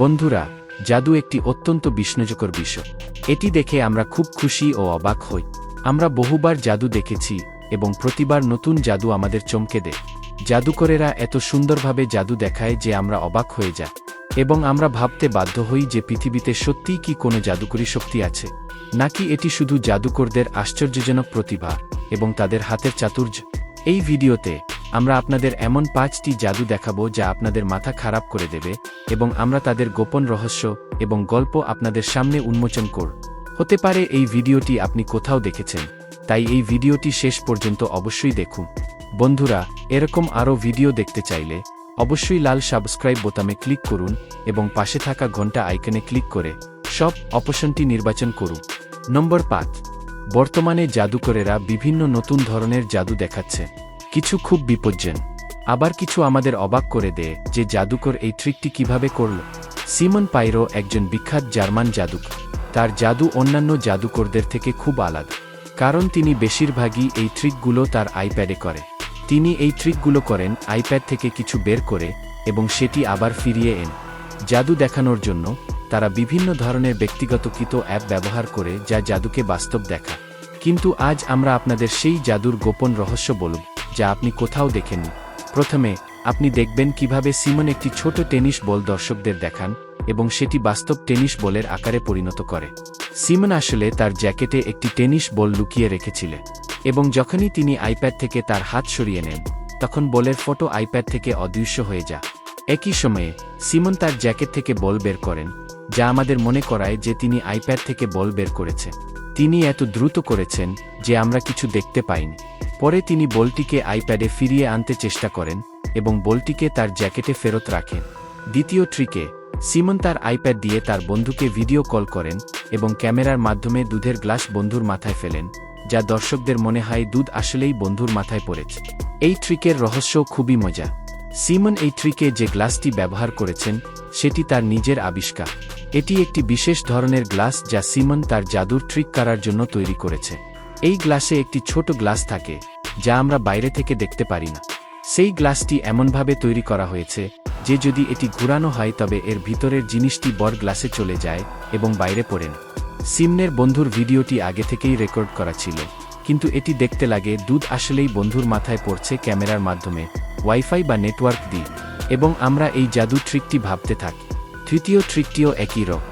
বন্ধুরা, জাদু একটি অত্যন্ত বিস্ময়কর বিষয়। এটি দেখে আমরা খুব খুশি ও অবাক হই। আমরা বহুবার জাদু দেখেছি এবং প্রতিবার নতুন জাদু আমাদের চমকে দেয়। জাদুকরেরা এত সুন্দরভাবে জাদু দেখায় যে আমরা অবাক হয়ে যাই এবং আমরা ভাবতে বাধ্য হই যে পৃথিবীতে সত্যিই কি কোনো জাদুকরী শক্তি আছে, নাকি এটি শুধু জাদুকরদের আশ্চর্যজনক প্রতিভা এবং তাদের হাতের চাতুর্য। এই ভিডিওতে আমরা আপনাদের এমন 5টি জাদু দেখাবো যা আপনাদের মাথা খারাপ করে দেবে এবং আমরা তাদের গোপন রহস্য এবং গল্প আপনাদের সামনে উন্মোচন করব। হতে পারে এই ভিডিওটি আপনি কোথাও দেখেছেন, তাই এই ভিডিওটি শেষ পর্যন্ত অবশ্যই দেখুন। বন্ধুরা, এরকম আরও ভিডিও দেখতে চাইলে অবশ্যই লাল সাবস্ক্রাইব বোতামে ক্লিক করুন এবং পাশে থাকা ঘন্টা আইকনে ক্লিক করে সব অপশনটি নির্বাচন করুন। নম্বর 5। বর্তমানে জাদুকরেরা বিভিন্ন নতুন ধরনের জাদু দেখাচ্ছে। কিছু খুব বিপজ্জনক, আবার কিছু আমাদের অবাক করে দেয় যে জাদুকর এই ট্রিকটি কিভাবে করল। সিমন পাইরো একজন বিখ্যাত জার্মান জাদুকর। তার জাদু অন্যান্য জাদুকরদের থেকে খুব আলাদা, কারণ তিনি বেশিরভাগই এই ট্রিকগুলো তার আইপ্যাডে করে। তিনি এই ট্রিকগুলো করেন আইপ্যাড থেকে কিছু বের করে এবং সেটি আবার ফিরিয়ে এনে জাদু দেখানোর জন্য। তারা বিভিন্ন ধরনের ব্যক্তিগতকৃত অ্যাপ ব্যবহার করে যা জাদুকে বাস্তব দেখা। কিন্তু আজ আমরা আপনাদের সেই জাদুর গোপন রহস্য বলব যা আপনি কোথাও দেখেননি। প্রথমে আপনি দেখবেন কিভাবে সিমন একটি ছোট টেনিস বল দর্শকদের দেখান এবং সেটি বাস্তব টেনিস বলের আকারে পরিণত করে। সিমন আসলে তার জ্যাকেটে একটি টেনিস বল লুকিয়ে রেখেছিলেন এবং যখনই তিনি আইপ্যাড থেকে তার হাত সরিয়ে নেন, তখন বলের ফটো আইপ্যাড থেকে অদৃশ্য হয়ে যায়। একই সময়ে সিমন তার জ্যাকেট থেকে বল বের করেন, যা আমাদের মনে করায় যে তিনি আইপ্যাড থেকে বল বের করেছেন। তিনি এত দ্রুত করেছেন যে আমরা কিছু দেখতে পাইনি। পরে তিনি বলটিকে আইপ্যাডে ফিরিয়ে আনতে চেষ্টা করেন এবং বলটিকে তার জ্যাকেটে ফেরত রাখেন। দ্বিতীয় ট্রিকে সিমন তার আইপ্যাড দিয়ে তার বন্ধুকে ভিডিও কল করেন এবং ক্যামেরার মাধ্যমে দুধের গ্লাস বন্ধুর মাথায় ফেলেন, যা দর্শকদের মনে হয় দুধ আসলেই বন্ধুর মাথায় পড়েছে। এই ট্রিকের রহস্য খুবই মজা। সিমন এই ট্রিকে যে গ্লাসটি ব্যবহার করেছেন সেটি তার নিজের আবিষ্কার। এটি একটি বিশেষ ধরনের গ্লাস যা সিমন তার জাদুর ট্রিক করার জন্য তৈরি করেছে। এই গ্লাসে একটি ছোট গ্লাস থাকে যা আমরা বাইরে থেকে দেখতে পারি না। সেই গ্লাসটি এমনভাবে তৈরি করা হয়েছে যে যদি এটি ঘুরানো হয় তবে এর ভিতরের জিনিসটি বড় গ্লাসে চলে যায় এবং বাইরে পড়ে না। সিমনের বন্ধুর ভিডিওটি আগে থেকেই রেকর্ড করা ছিল, কিন্তু এটি দেখতে লাগে দুধ আসলেই বন্ধুর মাথায় পড়ছে ক্যামেরার মাধ্যমে, ওয়াইফাই বা নেটওয়ার্ক দিয়ে, এবং আমরা এই জাদু ট্রিকটি ভাবতে থাকি। তৃতীয় ট্রিকটিও একই রকম।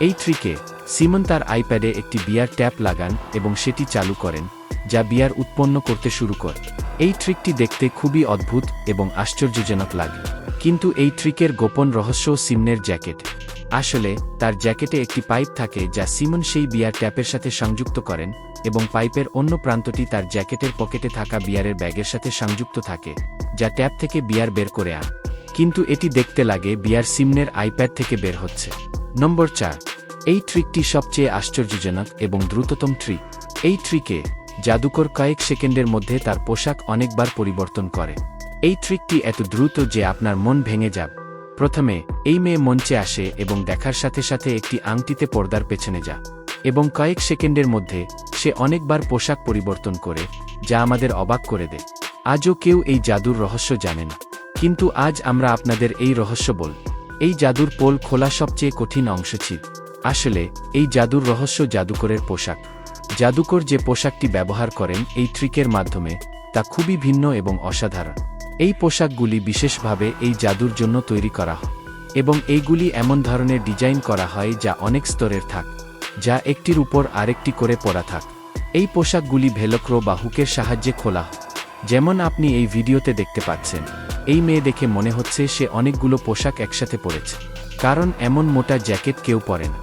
এই ট্রিকে সিমন তার আইপ্যাডে একটি বিয়ার ট্যাপ লাগান এবং সেটি চালু করেন, যা বিয়ার উৎপন্ন করতে শুরু করে। এই ট্রিকটি দেখতে খুবই অদ্ভুত এবং আশ্চর্যজনক লাগে, কিন্তু এই ট্রিকের গোপন রহস্য সিমনের জ্যাকেট। আসলে তার জ্যাকেটে একটি পাইপ থাকে যা সিমন সেই বিয়ার ট্যাপের সাথে সংযুক্ত করেন এবং পাইপের অন্য প্রান্তটি তার জ্যাকেটের পকেটে থাকা বিয়ারের ব্যাগের সাথে সংযুক্ত থাকে, যা ট্যাপ থেকে বিয়ার বের করে আন। কিন্তু এটি দেখতে লাগে বিয়ার সিমনের আইপ্যাড থেকে বের হচ্ছে। নম্বর 4। এই ট্রিকটি সবচেয়ে আশ্চর্যজনক এবং দ্রুততম ট্রিক। এই ট্রিকে জাদুকর কয়েক সেকেন্ডের মধ্যে তার পোশাক অনেকবার পরিবর্তন করে। এই ট্রিকটি এত দ্রুত যে আপনার মন ভেঙে যাবে। প্রথমে এই মেয়ে মঞ্চে আসে এবং দেখার সাথে সাথে একটি আংটিতে পর্দার পেছনে যা এবং কয়েক সেকেন্ডের মধ্যে সে অনেকবার পোশাক পরিবর্তন করে, যা আমাদের অবাক করে দেয়। আজও কেউ এই জাদুর রহস্য জানে না, কিন্তু আজ আমরা আপনাদের এই রহস্য বল। এই জাদুর পোল খোলা সবচেয়ে কঠিন অংশ ছিল। আসলে এই জাদুর রহস্য জাদুকরের পোশাক। জাদুকর যে পোশাকটি ব্যবহার করেন এই ট্রিকের মাধ্যমে তা খুবই ভিন্ন এবং অসাধারণ। এই পোশাকগুলি বিশেষভাবে এই জাদুর জন্য তৈরি করা হয় এবং এইগুলি এমন ধরনের ডিজাইন করা হয় যা অনেক স্তরের থাক, যা একটির উপর আরেকটি করে পরা থাক। এই পোশাকগুলি ভেলক্রো বা হুকের সাহায্যে খোলা হয়, যেমন আপনি এই ভিডিওতে দেখতে পাচ্ছেন। এই মেয়ে দেখে মনে হচ্ছে সে অনেকগুলো পোশাক একসাথে পরেছে, কারণ এমন মোটা জ্যাকেট কেউ পরে না,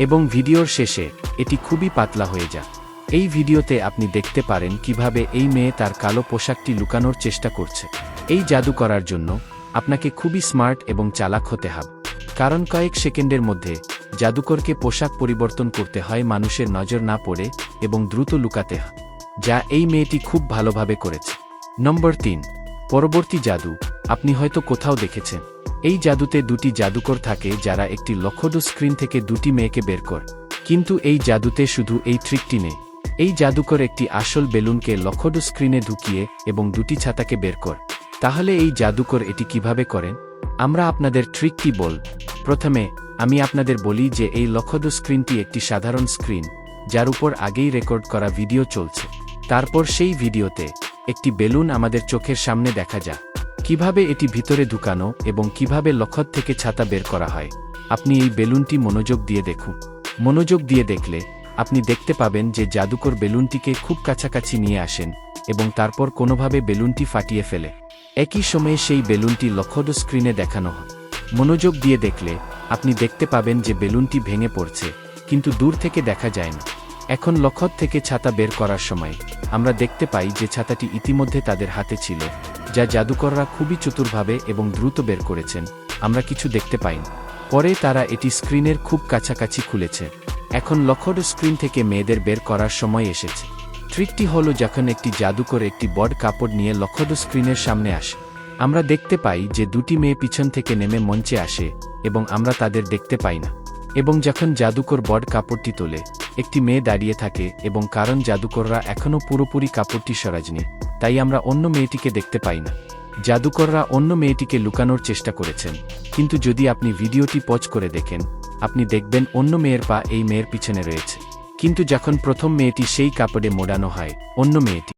এবং ভিডিওর শেষে এটি খুবই পাতলা হয়ে যায়। এই ভিডিওতে আপনি দেখতে পারেন কিভাবে এই মেয়ে তার কালো পোশাকটি লুকানোর চেষ্টা করছে। এই জাদু করার জন্য আপনাকে খুবই স্মার্ট এবং চালাক হতে হবে, কারণ কয়েক সেকেন্ডের মধ্যে জাদুকরকে পোশাক পরিবর্তন করতে হয় মানুষের নজর না পড়ে এবং দ্রুত লুকাতে হয়, যা এই মেয়েটি খুব ভালোভাবে করেছে। নম্বর 3। পরবর্তী জাদু আপনি হয়তো কোথাও দেখেছেন। এই জাদুতে দুটি জাদুকর থাকে যারা একটি লক্ষড স্ক্রিন থেকে দুটি মেয়েকে বের করে। কিন্তু এই জাদুতে শুধু এই ট্রিকটি নেই। এই জাদুকর একটি আসল বেলুনকে লক্ষড স্ক্রিনে ঢুকিয়ে এবং দুটি ছাতাকে বের করে। তাহলে এই জাদুকর এটি কিভাবে করেন? আমরা আপনাদের ট্রিকটি বল। প্রথমে আমি আপনাদের বলি যে এই লক্ষদ স্ক্রিনটি একটি সাধারণ স্ক্রিন, যার উপর আগেই রেকর্ড করা ভিডিও চলছে। তারপর সেই ভিডিওতে একটি বেলুন আমাদের চোখের সামনে দেখা যায়। কিভাবে এটি ভিতরে ঢুকানো এবং কিভাবে লক্ষদ থেকে ছাতা বের করা হয়, আপনি এই বেলুনটি মনোযোগ দিয়ে দেখুন। মনোযোগ দিয়ে দেখলে আপনি দেখতে পাবেন যে জাদুকর বেলুনটিকে খুব কাছাকাছি নিয়ে আসেন এবং তারপর কোনোভাবে বেলুনটি ফাটিয়ে ফেলে। একই সময়ে সেই বেলুনটি লক্ষদ স্ক্রিনে দেখানো হয়। মনোযোগ দিয়ে দেখলে আপনি দেখতে পাবেন যে বেলুনটি ভেঙে পড়ছে, কিন্তু দূর থেকে দেখা যায় না। এখন লক্ষদ থেকে ছাতা বের করার সময় আমরা দেখতে পাই যে ছাতাটি ইতিমধ্যে তাদের হাতে ছিল, যা জাদুকররা খুবই চতুরভাবে এবং দ্রুত বের করেছেন। আমরা কিছু দেখতে পাই না। পরে তারা এটি স্ক্রিনের খুব কাছাকাছি খুলেছে। এখন লক্ষদ স্ক্রিন থেকে মেয়েদের বের করার সময় এসেছে। ট্রিকটি হলো যখন একটি জাদুকর একটি বড় কাপড় নিয়ে লক্ষদ স্ক্রিনের সামনে আসে, আমরা দেখতে পাই যে দুটি মেয়ে পিছন থেকে নেমে মঞ্চে আসে এবং আমরা তাদের দেখতে পাই না। এবং যখন জাদুকর বড় কাপড়টি তোলে, একটি মেয়ে দাঁড়িয়ে থাকে এবং কারণ জাদুকররা এখনও পুরোপুরি কাপড়টি সরাজনি, তাই আমরা অন্য মেয়েটিকে দেখতে পাই না। জাদুকররা অন্য মেয়েটিকে লুকানোর চেষ্টা করেছেন, কিন্তু যদি আপনি ভিডিওটি পজ করে দেখেন, আপনি দেখবেন অন্য মেয়ের পা এই মেয়ের পিছনে রয়েছে। কিন্তু যখন প্রথম মেয়েটি সেই কাপড়ে মোড়ানো হয়, অন্য মেয়েটি